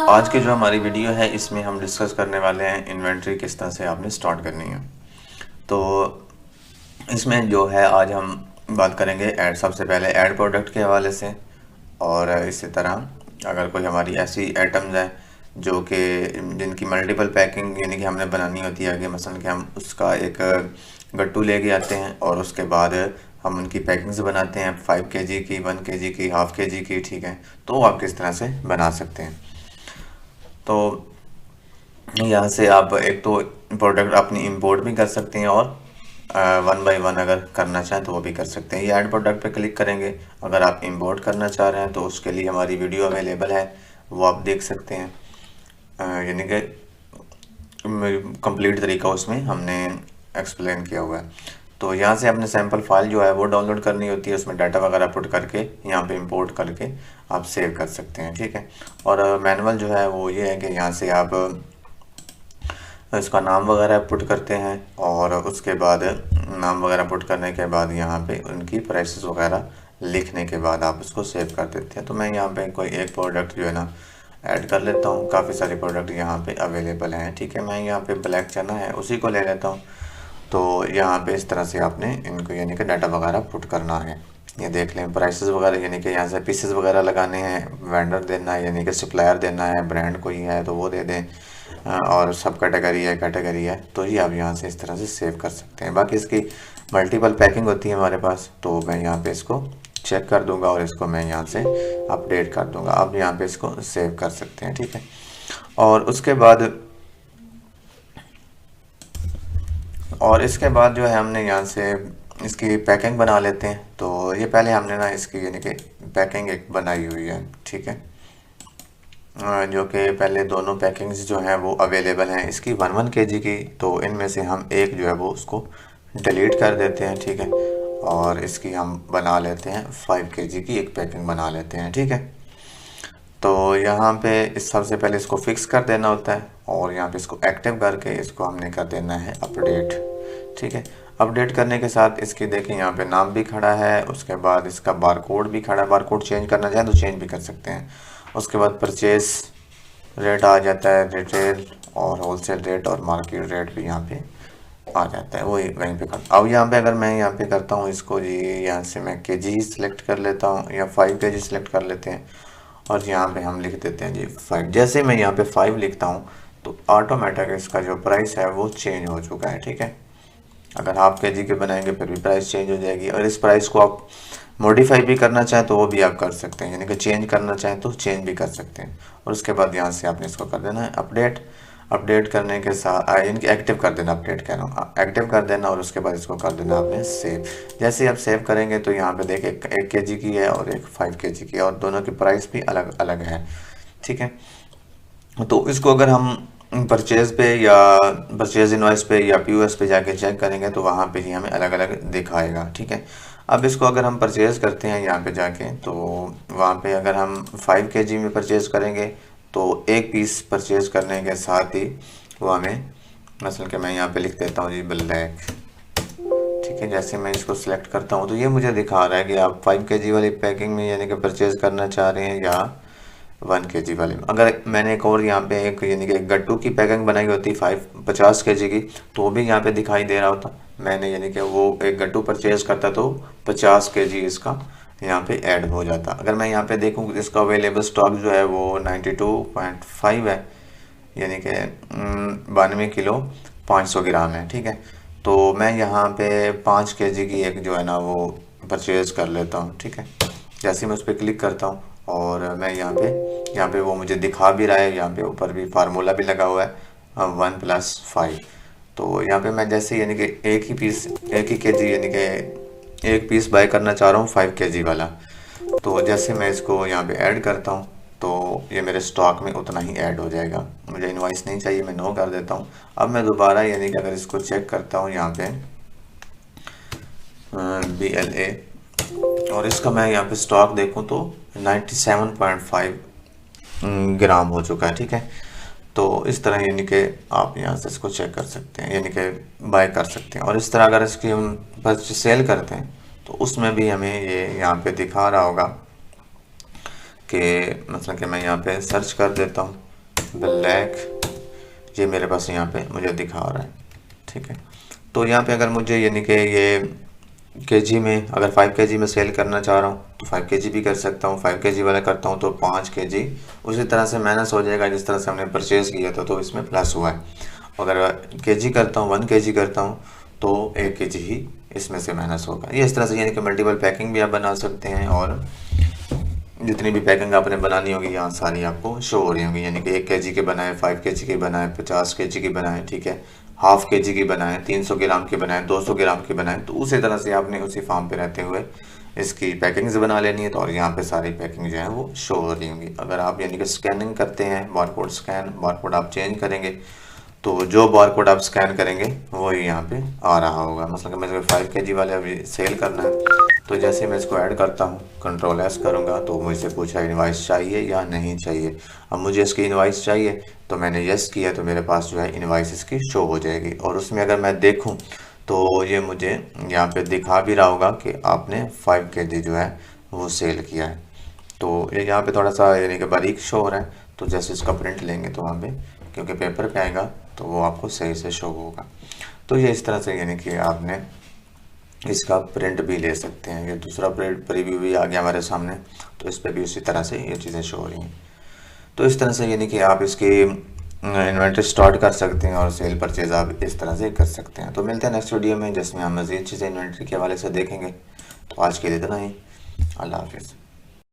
आज की जो हमारी वीडियो है इसमें हम डिस्कस करने वाले हैं इन्वेंट्री किस तरह से आपने स्टार्ट करनी है। तो इसमें जो है आज हम बात करेंगे ऐड, सबसे पहले ऐड प्रोडक्ट के हवाले से। और इसी तरह अगर कोई हमारी ऐसी आइटम्स हैं जो कि जिनकी मल्टीपल पैकिंग यानी कि हमने बनानी होती है आगे, मसलन कि हम उसका एक गट्टू लेके आते हैं और उसके बाद हम उनकी पैकिंग्स बनाते हैं 5 kg की, 1 kg की, हाफ kg की, ठीक है। तो आप किस तरह से बना सकते हैं। तो यहाँ से आप एक तो प्रोडक्ट अपनी इंपोर्ट भी कर सकते हैं और 1 बाय 1 अगर करना चाहें तो वो भी कर सकते हैं। ये ऐड प्रोडक्ट पे क्लिक करेंगे। अगर आप इंपोर्ट करना चाह रहे हैं तो उसके लिए हमारी वीडियो अवेलेबल है, वो आप देख सकते हैं। यानी कि कंप्लीट तरीका उसमें हमने एक्सप्लेन किया हुआ है। तो यहाँ से अपने सैम्पल फाइल जो है वो डाउनलोड करनी होती है, उसमें डाटा वगैरह पुट करके यहाँ पे इंपोर्ट करके आप सेव कर सकते हैं, ठीक है। और मैनुअल जो है वो ये है कि यहाँ से आप इसका नाम वगैरह पुट करते हैं और उसके बाद नाम वगैरह पुट करने के बाद यहाँ पे उनकी प्राइसेस वगैरह लिखने के बाद आप उसको सेव कर देते हैं। तो मैं यहाँ पे कोई एक प्रोडक्ट जो है ना ऐड कर लेता हूँ। काफ़ी सारे प्रोडक्ट यहाँ पे अवेलेबल हैं, ठीक है। मैं यहाँ पे ब्लैक चना है उसी को ले लेता हूँ। तो यहाँ पे इस तरह से आपने इनको यानी कि डाटा वगैरह पुट करना है। ये देख लें प्राइसेस वगैरह, यानी कि यहाँ से पीसेस वगैरह लगाने हैं, वेंडर देना है यानी कि सप्लायर देना है, ब्रांड कोई है तो वो दे दें, और सब कैटेगरी है तो ये आप यहाँ से इस तरह से सेव कर सकते हैं। बाकी इसकी मल्टीपल पैकिंग होती है हमारे पास, तो मैं यहाँ पे इसको चेक कर दूंगा और इसको मैं यहाँ से अपडेट कर दूंगा। आप यहाँ पे इसको सेव कर सकते हैं, ठीक है। और इसके बाद जो है हमने यहाँ से इसकी पैकिंग बना लेते हैं। तो ये पहले हमने ना इसकी यानी कि पैकिंग एक बनाई हुई है, ठीक है, जो कि पहले दोनों पैकिंग्स जो हैं वो अवेलेबल हैं इसकी 1 kg की। तो इनमें से हम एक जो है वो उसको डिलीट कर देते हैं, ठीक है। और इसकी हम बना लेते हैं 5 kg की एक पैकिंग बना लेते हैं, ठीक है। तो यहाँ पे इस सबसे पहले इसको फिक्स कर देना होता है और यहाँ पे इसको एक्टिव करके इसको हमने कर देना है अपडेट, ठीक है। अपडेट करने के साथ इसकी देखें यहाँ पे नाम भी खड़ा है, उसके बाद इसका बारकोड भी खड़ा है। बारकोड चेंज करना चाहें तो चेंज भी कर सकते हैं। उसके बाद परचेज रेट आ जाता है, रिटेल और होलसेल रेट और मार्केट रेट भी यहाँ पे आ जाता है, वही वहीं पे करता। अब यहाँ पे अगर मैं यहाँ पे करता हूँ इसको जी, यहाँ से मैं kg सेलेक्ट कर लेता हूँ या 5 kg सेलेक्ट कर लेते हैं और यहाँ पे हम लिख देते हैं जी 5। जैसे मैं यहाँ पे 5 लिखता हूँ तो ऑटोमेटिक इसका जो प्राइस है वो चेंज हो चुका है, ठीक है। अगर हाफ kg के बनाएंगे फिर भी प्राइस चेंज हो जाएगी। और इस प्राइस को आप मॉडिफाई भी करना चाहें तो वो भी आप कर सकते हैं, यानी कि चेंज करना चाहें तो चेंज भी कर सकते हैं। और उसके बाद यहाँ से आपने इसको कर देना है अपडेट। अपडेट करने के साथ इनकी एक्टिव कर देना, अपडेट कह रहा हूँ, एक्टिव कर देना और उसके बाद इसको कर देना आपने सेव। जैसे ही आप सेव करेंगे तो यहाँ पे देखिए एक kg की है और एक 5 kg की है और दोनों की प्राइस भी अलग अलग है, ठीक है। तो इसको अगर हम परचेज पे या परचेज इनवॉइस पे या पीओएस पे जाके चेक करेंगे तो वहाँ पे ही हमें अलग अलग दिखाएगा, ठीक है। अब इसको अगर हम परचेज़ करते हैं यहाँ पे जाके तो वहाँ पे अगर हम 5 kg में परचेज़ करेंगे तो एक पीस परचेज़ करने के साथ ही वो हमें, मसलन कि मैं यहाँ पे लिख देता हूँ जी ब्लैक, ठीक है। जैसे मैं इसको सिलेक्ट करता हूँ तो ये मुझे दिखा रहा है कि आप 5 kg वाली पैकिंग में यानी कि परचेज़ करना चाह रहे हैं या 1 kg वाले में। अगर मैंने एक और यहाँ पे एक यानी कि एक गट्टू की पैकिंग बनाई होती 50 kg की तो वो भी यहाँ पे दिखाई दे रहा होता। मैंने यानी कि वो एक गट्टू परचेज करता तो 50 kg इसका यहाँ पे ऐड हो जाता। अगर मैं यहाँ पे देखूँ इसका अवेलेबल स्टॉक जो है वो 92.5 है, यानी कि 92 किलो 500 ग्राम है, ठीक है। तो मैं यहाँ पे 5 kg की एक जो है ना वो परचेज कर लेता हूँ, ठीक है। जैसे मैं उस पर क्लिक करता हूँ और मैं यहाँ पे वो मुझे दिखा भी रहा है, यहाँ पे ऊपर भी फार्मूला भी लगा हुआ है 1+5। तो यहाँ पे मैं जैसे यानी कि एक ही kg यानी कि एक पीस बाय करना चाह रहा हूँ 5 kg वाला। तो जैसे मैं इसको यहाँ पे ऐड करता हूँ तो ये मेरे स्टॉक में उतना ही ऐड हो जाएगा। मुझे इनवॉइस नहीं चाहिए, मैं नो कर देता हूँ। अब मैं दोबारा यानी कि अगर इसको चेक करता हूँ यहाँ पे BLA और इसका मैं यहाँ पे स्टॉक देखूँ तो 97.5 ग्राम हो चुका है, ठीक है। तो इस तरह यानी कि आप यहाँ से इसको चेक कर सकते हैं, यानी कि बाय कर सकते हैं। और इस तरह अगर इसकी हम बस सेल करते हैं तो उसमें भी हमें ये यहाँ पे दिखा रहा होगा कि मतलब कि मैं यहाँ पे सर्च कर देता हूँ ब्लैक, ये मेरे पास यहाँ पे मुझे दिखा रहा है, ठीक है। तो यहाँ पे अगर मुझे यानी कि ये केजी में, अगर 5 केजी में सेल करना चाह रहा हूँ तो 5 केजी भी कर सकता हूँ। 5 केजी वाला करता हूँ तो 5 केजी उसी तरह से माइनस हो जाएगा जिस तरह से हमने परचेज़ किया था, तो इसमें प्लस हुआ है। अगर केजी करता हूँ, 1 केजी करता हूँ तो 1 केजी ही इसमें से माइनस होगा। ये इस तरह से यानी कि मल्टीपल पैकिंग भी आप बना सकते हैं, और जितनी भी पैकिंग आपने बनानी होगी यहाँ सारी आपको शो हो रही होंगी। यानी कि 1 केजी के बनाए, 5 केजी के बनाए, 50 केजी की बनाए, ठीक है, हाफ केजी की बनाए, 300 ग्राम की बनाए, 200 ग्राम की बनाए। तो उसी तरह से आपने उसी फार्म पे रहते हुए इसकी पैकिंग्स बना लेनी है। तो और यहाँ पे सारी पैकिंग जो है वो शो हो रही होंगी। अगर आप यानी कि स्कैनिंग करते हैं, बारकोड स्कैन, बारकोड आप चेंज करेंगे तो जो बारकोड आप स्कैन करेंगे वही यहाँ पे आ रहा होगा। मतलब कि मुझे 5 केजी वाले अभी सेल करना है, तो जैसे मैं इसको ऐड करता हूँ, कंट्रोल एस करूँगा तो मुझसे पूछा इनवाइस चाहिए या नहीं चाहिए। अब मुझे इसकी इनवाइस चाहिए तो मैंने यस किया, तो मेरे पास जो है इनवाइस इसकी शो हो जाएगी। और उसमें अगर मैं देखूँ तो ये मुझे यहाँ पे दिखा भी रहा होगा कि आपने 5 केजी जो है वो सेल किया है। तो ये यहाँ पे थोड़ा सा यानी कि बारीक शो हो रहा है। तो जैसे इसका प्रिंट लेंगे तो वहाँ पे, क्योंकि पेपर पे आएगा तो वो आपको सही से शो होगा। तो ये इस तरह से यानी कि आपने इसका प्रिंट भी ले सकते हैं। ये दूसरा प्रीव्यू भी आ गया हमारे सामने, तो इस पर भी उसी तरह से ये चीज़ें शो हो रही हैं। तो इस तरह से यानी कि आप इसकी इन्वेंट्री स्टार्ट कर सकते हैं और सेल परचेज आप इस तरह से कर सकते हैं। तो मिलते हैं नेक्स्ट वीडियो में जिसमें हम मज़ीद चीज़ें इन्वेंट्री के हवाले से देखेंगे। तो आज के लिए इतना ही। अल्लाह हाफिज़।